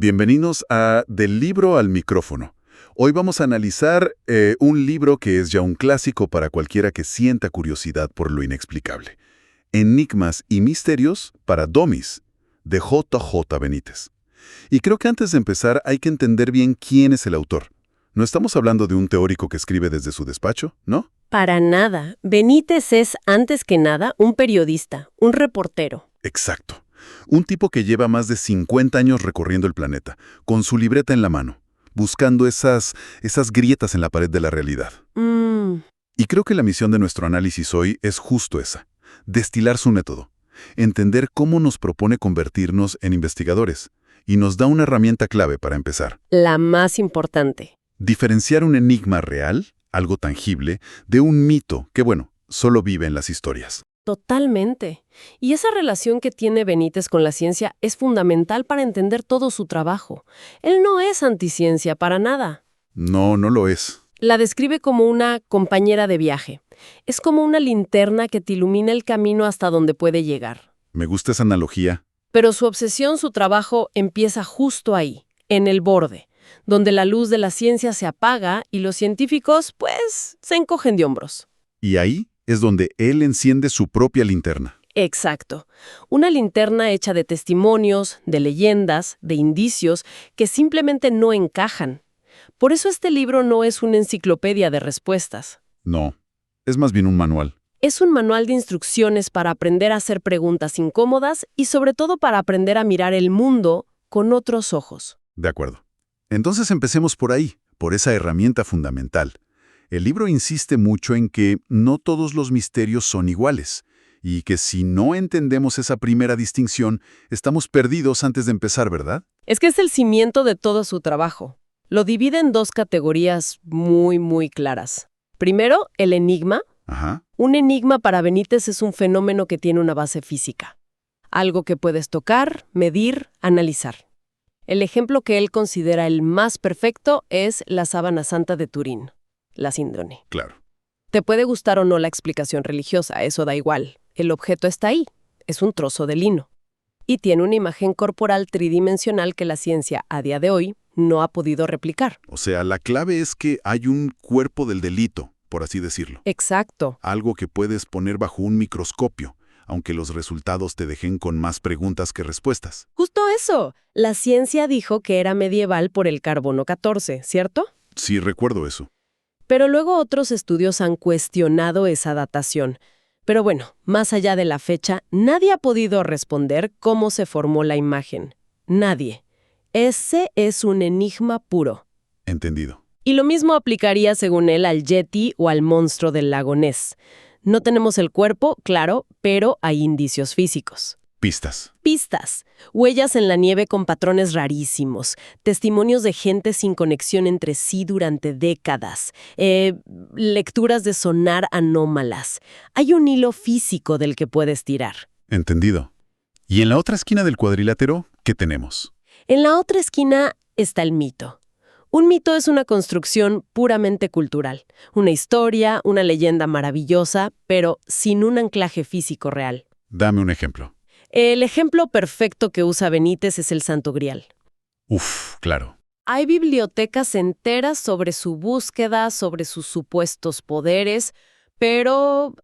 Bienvenidos a Del libro al micrófono. Hoy vamos a analizar un libro que es ya un clásico para cualquiera que sienta curiosidad por lo inexplicable. Enigmas y misterios para Domis, de J. J. Benítez. Y creo que antes de empezar hay que entender bien quién es el autor. No estamos hablando de un teórico que escribe desde su despacho, ¿no? Para nada. Benítez es, antes que nada, un periodista, un reportero. Exacto. Un tipo que lleva más de 50 años recorriendo el planeta, con su libreta en la mano, buscando esas grietas en la pared de la realidad. Y creo que la misión de nuestro análisis hoy es justo esa, destilar su método, entender cómo nos propone convertirnos en investigadores, y nos da una herramienta clave para empezar. La más importante. Diferenciar un enigma real, algo tangible, de un mito que, solo vive en las historias. Totalmente. Y esa relación que tiene Benítez con la ciencia es fundamental para entender todo su trabajo. Él no es anticiencia para nada. No, no lo es. La describe como una compañera de viaje. Es como una linterna que te ilumina el camino hasta donde puede llegar. Me gusta esa analogía. Pero su obsesión, su trabajo, empieza justo ahí, en el borde, donde la luz de la ciencia se apaga y los científicos, se encogen de hombros. Y ahí es donde él enciende su propia linterna. Exacto. Una linterna hecha de testimonios, de leyendas, de indicios que simplemente no encajan. Por eso este libro no es una enciclopedia de respuestas. No, es más bien un manual. Es un manual de instrucciones para aprender a hacer preguntas incómodas y sobre todo para aprender a mirar el mundo con otros ojos. De acuerdo. Entonces empecemos por ahí, por esa herramienta fundamental. El libro insiste mucho en que no todos los misterios son iguales, y que si no entendemos esa primera distinción, estamos perdidos antes de empezar, ¿verdad? Es que es el cimiento de todo su trabajo. Lo divide en dos categorías muy claras. Primero, el enigma. Ajá. Un enigma para Benítez es un fenómeno que tiene una base física. Algo que puedes tocar, medir, analizar. El ejemplo que él considera el más perfecto es la sábana santa de Turín, la síndrome. Claro. Te puede gustar o no la explicación religiosa, eso da igual. El objeto está ahí, es un trozo de lino. Y tiene una imagen corporal tridimensional que la ciencia, a día de hoy, no ha podido replicar. O sea, la clave es que hay un cuerpo del delito, por así decirlo. Exacto. Algo que puedes poner bajo un microscopio, aunque los resultados te dejen con más preguntas que respuestas. Justo eso. La ciencia dijo que era medieval por el carbono 14, ¿cierto? Sí, recuerdo eso. Pero luego otros estudios han cuestionado esa datación. Pero más allá de la fecha, nadie ha podido responder cómo se formó la imagen. Nadie. Ese es un enigma puro. Entendido. Y lo mismo aplicaría, según él, al Yeti o al monstruo del lago Ness. No tenemos el cuerpo, claro, pero hay indicios físicos. Pistas. Pistas, huellas en la nieve con patrones rarísimos, testimonios de gente sin conexión entre sí durante décadas, lecturas de sonar anómalas. Hay un hilo físico del que puedes tirar. Entendido. ¿Y en la otra esquina del cuadrilátero, qué tenemos? En la otra esquina está el mito. Un mito es una construcción puramente cultural, una historia, una leyenda maravillosa, pero sin un anclaje físico real. Dame un ejemplo. El ejemplo perfecto que usa Benítez es el Santo Grial. Claro. Hay bibliotecas enteras sobre su búsqueda, sobre sus supuestos poderes, pero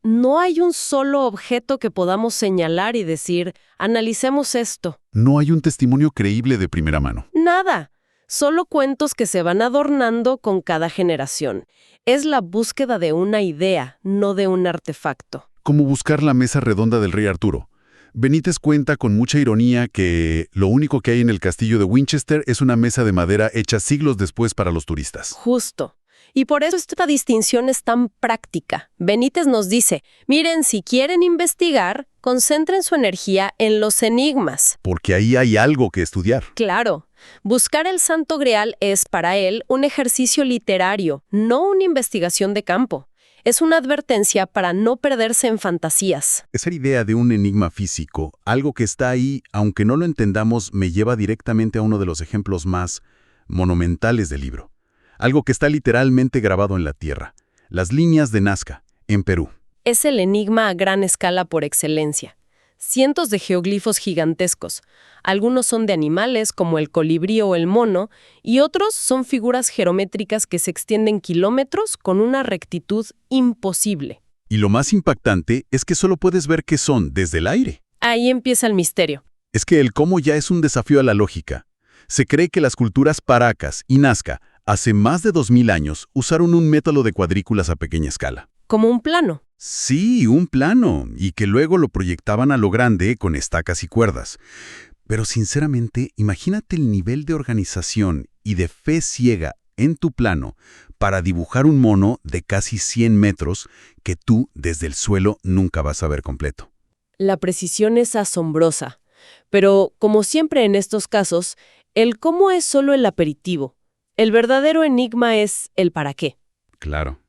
no hay un solo objeto que podamos señalar y decir, analicemos esto. No hay un testimonio creíble de primera mano. Nada. Solo cuentos que se van adornando con cada generación. Es la búsqueda de una idea, no de un artefacto. Como buscar la mesa redonda del rey Arturo. Benítez cuenta con mucha ironía que lo único que hay en el castillo de Winchester es una mesa de madera hecha siglos después para los turistas. Justo. Y por eso esta distinción es tan práctica. Benítez nos dice, miren, si quieren investigar, concentren su energía en los enigmas. Porque ahí hay algo que estudiar. Claro. Buscar el Santo Grial es, para él, un ejercicio literario, no una investigación de campo. Es una advertencia para no perderse en fantasías. Esa idea de un enigma físico, algo que está ahí, aunque no lo entendamos, me lleva directamente a uno de los ejemplos más monumentales del libro. Algo que está literalmente grabado en la tierra. Las líneas de Nazca, en Perú. Es el enigma a gran escala por excelencia. cientos de geoglifos gigantescos. Algunos son de animales, como el colibrí o el mono, y otros son figuras geométricas que se extienden kilómetros con una rectitud imposible. Y lo más impactante es que solo puedes ver qué son desde el aire. Ahí empieza el misterio. Es que el cómo ya es un desafío a la lógica. Se cree que las culturas Paracas y Nazca, hace más de 2000 años, usaron un método de cuadrículas a pequeña escala. Como un plano. Sí, un plano, y que luego lo proyectaban a lo grande con estacas y cuerdas. Pero sinceramente, imagínate el nivel de organización y de fe ciega en tu plano para dibujar un mono de casi 100 metros que tú desde el suelo nunca vas a ver completo. La precisión es asombrosa. Pero, como siempre en estos casos, el cómo es solo el aperitivo. El verdadero enigma es el para qué. Claro.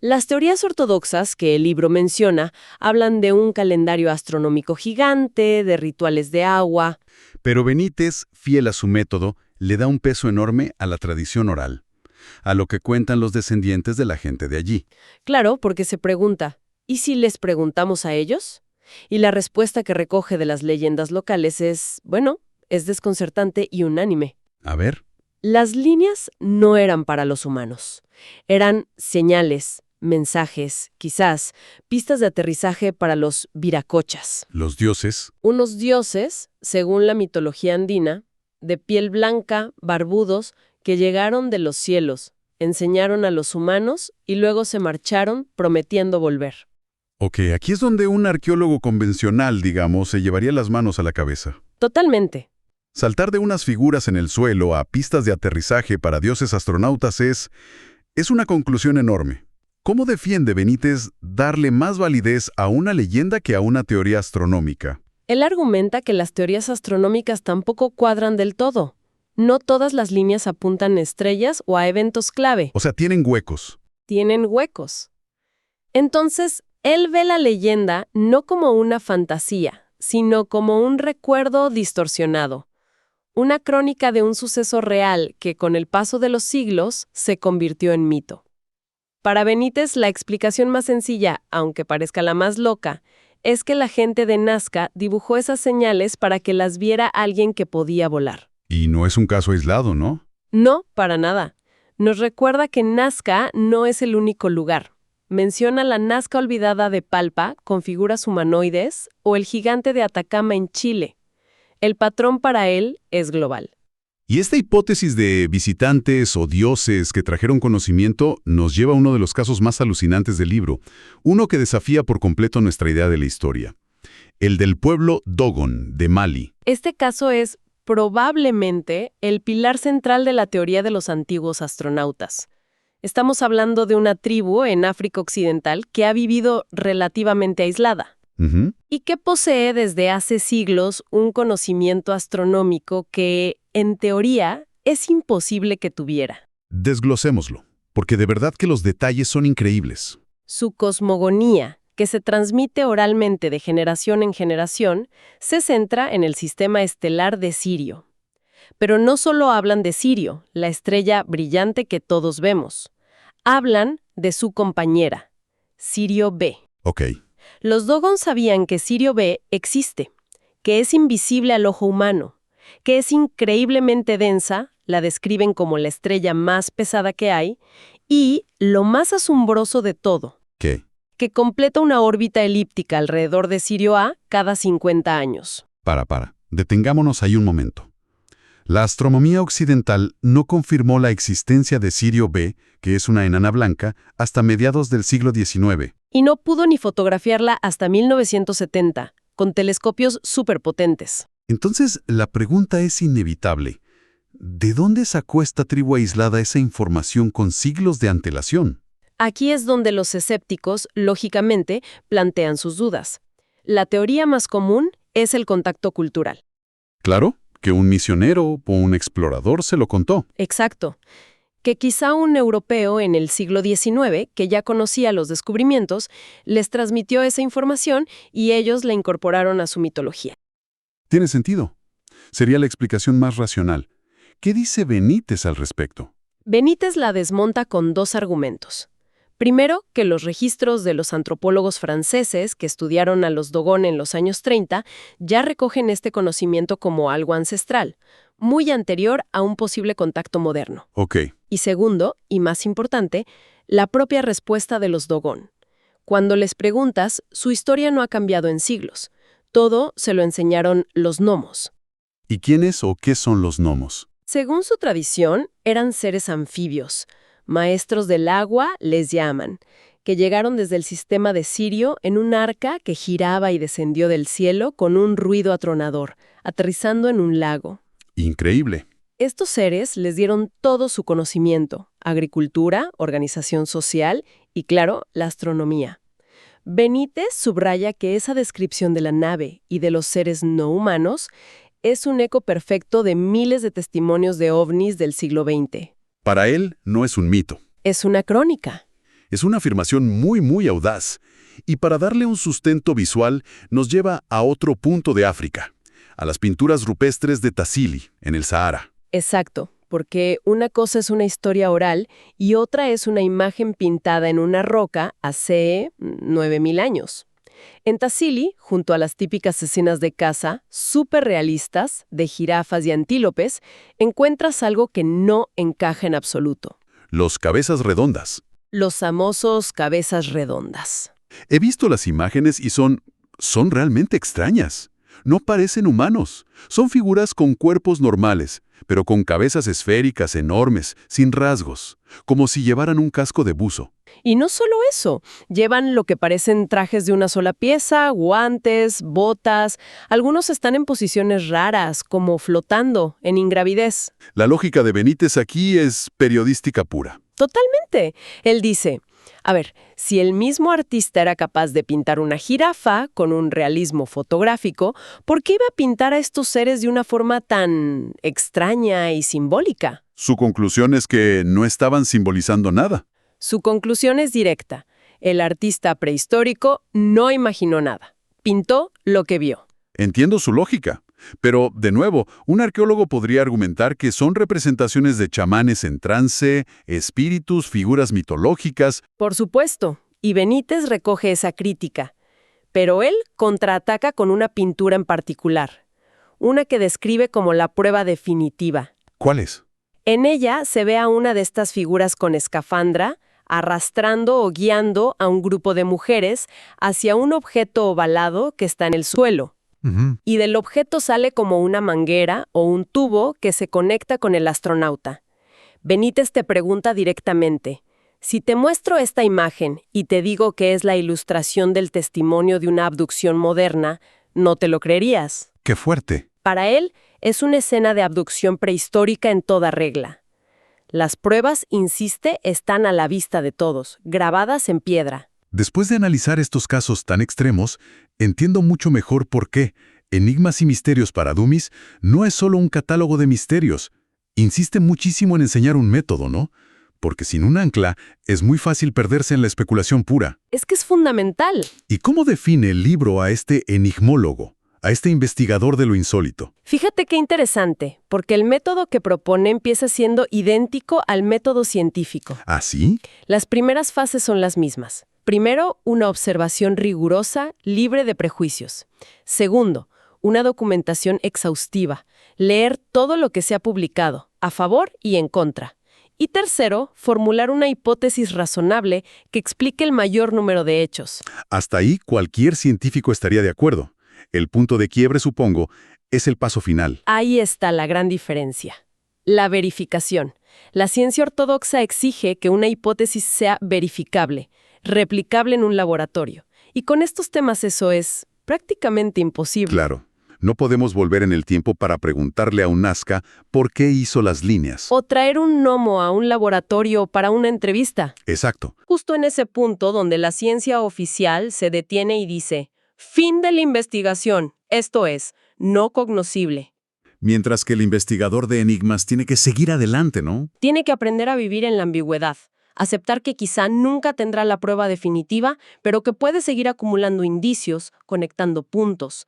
Las teorías ortodoxas que el libro menciona hablan de un calendario astronómico gigante, de rituales de agua. Pero Benítez, fiel a su método, le da un peso enorme a la tradición oral, a lo que cuentan los descendientes de la gente de allí. Claro, porque se pregunta, ¿y si les preguntamos a ellos? Y la respuesta que recoge de las leyendas locales es, bueno, es desconcertante y unánime. A ver. Las líneas no eran para los humanos. Eran señales, mensajes, quizás, pistas de aterrizaje para los viracochas. Los dioses. Unos dioses, según la mitología andina, de piel blanca, barbudos, que llegaron de los cielos, enseñaron a los humanos y luego se marcharon prometiendo volver. Ok, aquí es donde un arqueólogo convencional, digamos, se llevaría las manos a la cabeza. Totalmente. Saltar de unas figuras en el suelo a pistas de aterrizaje para dioses astronautas es una conclusión enorme. ¿Cómo defiende Benítez darle más validez a una leyenda que a una teoría astronómica? Él argumenta que las teorías astronómicas tampoco cuadran del todo. No todas las líneas apuntan a estrellas o a eventos clave. O sea, tienen huecos. Tienen huecos. Entonces, él ve la leyenda no como una fantasía, sino como un recuerdo distorsionado. Una crónica de un suceso real que con el paso de los siglos se convirtió en mito. Para Benítez, la explicación más sencilla, aunque parezca la más loca, es que la gente de Nazca dibujó esas señales para que las viera alguien que podía volar. Y no es un caso aislado, ¿no? No, para nada. Nos recuerda que Nazca no es el único lugar. Menciona la Nazca olvidada de Palpa, con figuras humanoides, o el gigante de Atacama en Chile. El patrón para él es global. Y esta hipótesis de visitantes o dioses que trajeron conocimiento nos lleva a uno de los casos más alucinantes del libro, uno que desafía por completo nuestra idea de la historia. El del pueblo Dogon, de Mali. Este caso es probablemente el pilar central de la teoría de los antiguos astronautas. Estamos hablando de una tribu en África Occidental que ha vivido relativamente aislada. Y que posee desde hace siglos un conocimiento astronómico que, en teoría, es imposible que tuviera. Desglosémoslo, porque de verdad que los detalles son increíbles. Su cosmogonía, que se transmite oralmente de generación en generación, se centra en el sistema estelar de Sirio. Pero no solo hablan de Sirio, la estrella brillante que todos vemos. Hablan de su compañera, Sirio B. Ok. Los Dogon sabían que Sirio B existe, que es invisible al ojo humano, que es increíblemente densa, la describen como la estrella más pesada que hay, y, lo más asombroso de todo, ¿Qué? que completa una órbita elíptica alrededor de Sirio A cada 50 años. Para. Detengámonos ahí un momento. La astronomía occidental no confirmó la existencia de Sirio B, que es una enana blanca, hasta mediados del siglo XIX. Y no pudo ni fotografiarla hasta 1970, con telescopios superpotentes. Entonces, la pregunta es inevitable. ¿De dónde sacó esta tribu aislada esa información con siglos de antelación? Aquí es donde los escépticos, lógicamente, plantean sus dudas. La teoría más común es el contacto cultural. Claro, que un misionero o un explorador se lo contó. Exacto. Que quizá un europeo en el siglo XIX, que ya conocía los descubrimientos, les transmitió esa información y ellos la incorporaron a su mitología. Tiene sentido. Sería la explicación más racional. ¿Qué dice Benítez al respecto? Benítez la desmonta con dos argumentos. Primero, que los registros de los antropólogos franceses que estudiaron a los Dogon en los años 30 ya recogen este conocimiento como algo ancestral, muy anterior a un posible contacto moderno. Ok. Y segundo, y más importante, la propia respuesta de los Dogon. Cuando les preguntas, su historia no ha cambiado en siglos. Todo se lo enseñaron los gnomos. ¿Y quiénes o qué son los gnomos? Según su tradición, eran seres anfibios. Maestros del agua les llaman, que llegaron desde el sistema de Sirio en un arca que giraba y descendió del cielo con un ruido atronador, aterrizando en un lago. Increíble. Estos seres les dieron todo su conocimiento: agricultura, organización social y, claro, la astronomía. Benítez subraya que esa descripción de la nave y de los seres no humanos es un eco perfecto de miles de testimonios de ovnis del siglo XX. Para él no es un mito. Es una crónica. Es una afirmación muy audaz. Y para darle un sustento visual, nos lleva a otro punto de África, a las pinturas rupestres de Tassili, en el Sahara. Exacto, porque una cosa es una historia oral y otra es una imagen pintada en una roca hace 9000 años. En Tassili, junto a las típicas escenas de caza, súper realistas, de jirafas y antílopes, encuentras algo que no encaja en absoluto. Los cabezas redondas. Los famosos cabezas redondas. He visto las imágenes y son realmente extrañas. No parecen humanos. Son figuras con cuerpos normales, pero con cabezas esféricas enormes, sin rasgos, como si llevaran un casco de buzo. Y no solo eso, llevan lo que parecen trajes de una sola pieza, guantes, botas. Algunos están en posiciones raras, como flotando, en ingravidez. La lógica de Benítez aquí es periodística pura. Totalmente. Él dice, a ver, si el mismo artista era capaz de pintar una jirafa con un realismo fotográfico, ¿por qué iba a pintar a estos seres de una forma tan extraña y simbólica? Su conclusión es que no estaban simbolizando nada. Su conclusión es directa. El artista prehistórico no imaginó nada. Pintó lo que vio. Entiendo su lógica. Pero, de nuevo, un arqueólogo podría argumentar que son representaciones de chamanes en trance, espíritus, figuras mitológicas. Por supuesto, y Benítez recoge esa crítica. Pero él contraataca con una pintura en particular, una que describe como la prueba definitiva. ¿Cuál es? En ella se ve a una de estas figuras con escafandra, arrastrando o guiando a un grupo de mujeres hacia un objeto ovalado que está en el suelo. Y del objeto sale como una manguera o un tubo que se conecta con el astronauta. Benítez te pregunta directamente, si te muestro esta imagen y te digo que es la ilustración del testimonio de una abducción moderna, ¿no te lo creerías? ¡Qué fuerte! Para él, es una escena de abducción prehistórica en toda regla. Las pruebas, insiste, están a la vista de todos, grabadas en piedra. Después de analizar estos casos tan extremos, entiendo mucho mejor por qué Enigmas y Misterios para Dummies no es solo un catálogo de misterios. Insiste muchísimo en enseñar un método, ¿no? Porque sin un ancla es muy fácil perderse en la especulación pura. Es que es fundamental. ¿Y cómo define el libro a este enigmólogo, a este investigador de lo insólito? Fíjate qué interesante, porque el método que propone empieza siendo idéntico al método científico. ¿Ah, sí? Las primeras fases son las mismas. Primero, una observación rigurosa, libre de prejuicios. Segundo, una documentación exhaustiva, leer todo lo que se ha publicado, a favor y en contra. Y tercero, formular una hipótesis razonable que explique el mayor número de hechos. Hasta ahí cualquier científico estaría de acuerdo. El punto de quiebre, supongo, es el paso final. Ahí está la gran diferencia. La verificación. La ciencia ortodoxa exige que una hipótesis sea verificable, replicable en un laboratorio. Y con estos temas eso es prácticamente imposible. Claro. No podemos volver en el tiempo para preguntarle a un Nazca por qué hizo las líneas. O traer un gnomo a un laboratorio para una entrevista. Exacto. Justo en ese punto donde la ciencia oficial se detiene y dice, fin de la investigación, esto es, no cognoscible. Mientras que el investigador de enigmas tiene que seguir adelante, ¿no? Tiene que aprender a vivir en la ambigüedad, aceptar que quizá nunca tendrá la prueba definitiva, pero que puede seguir acumulando indicios, conectando puntos.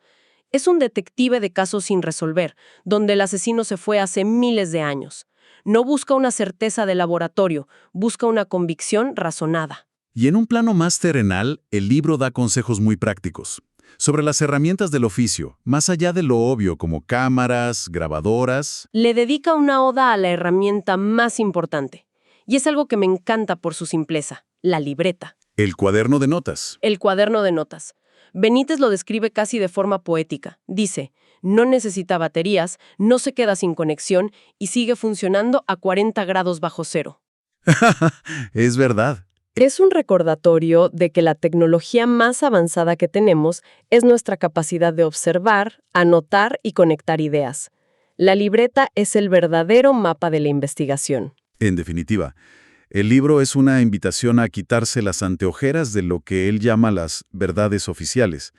Es un detective de casos sin resolver, donde el asesino se fue hace miles de años. No busca una certeza de laboratorio, busca una convicción razonada. Y en un plano más terrenal, el libro da consejos muy prácticos sobre las herramientas del oficio, más allá de lo obvio como cámaras, grabadoras. Le dedica una oda a la herramienta más importante. Y es algo que me encanta por su simpleza, la libreta. El cuaderno de notas. El cuaderno de notas. Benítez lo describe casi de forma poética. Dice, no necesita baterías, no se queda sin conexión y sigue funcionando a 40 grados bajo cero. Es verdad. Es un recordatorio de que la tecnología más avanzada que tenemos es nuestra capacidad de observar, anotar y conectar ideas. La libreta es el verdadero mapa de la investigación. En definitiva, el libro es una invitación a quitarse las anteojeras de lo que él llama las verdades oficiales.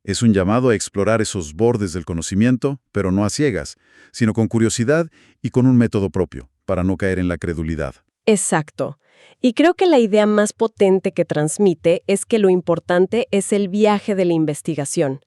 Es un llamado a explorar esos bordes del conocimiento, pero no a ciegas, sino con curiosidad y con un método propio, para no caer en la credulidad. Exacto. Y creo que la idea más potente que transmite es que lo importante es el viaje de la investigación.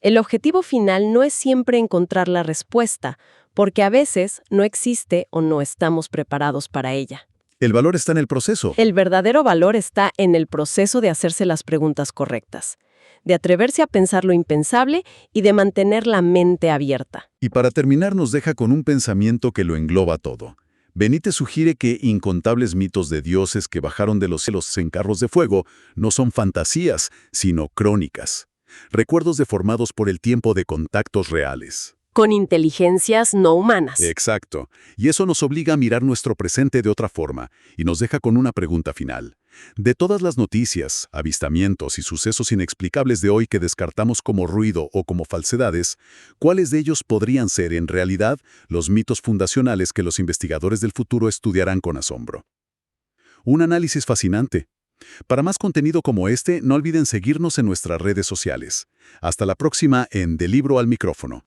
El objetivo final no es siempre encontrar la respuesta, porque a veces no existe o no estamos preparados para ella. El valor está en el proceso. El verdadero valor está en el proceso de hacerse las preguntas correctas, de atreverse a pensar lo impensable y de mantener la mente abierta. Y para terminar nos deja con un pensamiento que lo engloba todo. Benítez sugiere que incontables mitos de dioses que bajaron de los cielos en carros de fuego no son fantasías, sino crónicas. Recuerdos deformados por el tiempo de contactos reales. Con inteligencias no humanas. Exacto. Y eso nos obliga a mirar nuestro presente de otra forma y nos deja con una pregunta final. De todas las noticias, avistamientos y sucesos inexplicables de hoy que descartamos como ruido o como falsedades, ¿cuáles de ellos podrían ser en realidad los mitos fundacionales que los investigadores del futuro estudiarán con asombro? Un análisis fascinante. Para más contenido como este, no olviden seguirnos en nuestras redes sociales. Hasta la próxima en De Libro al Micrófono.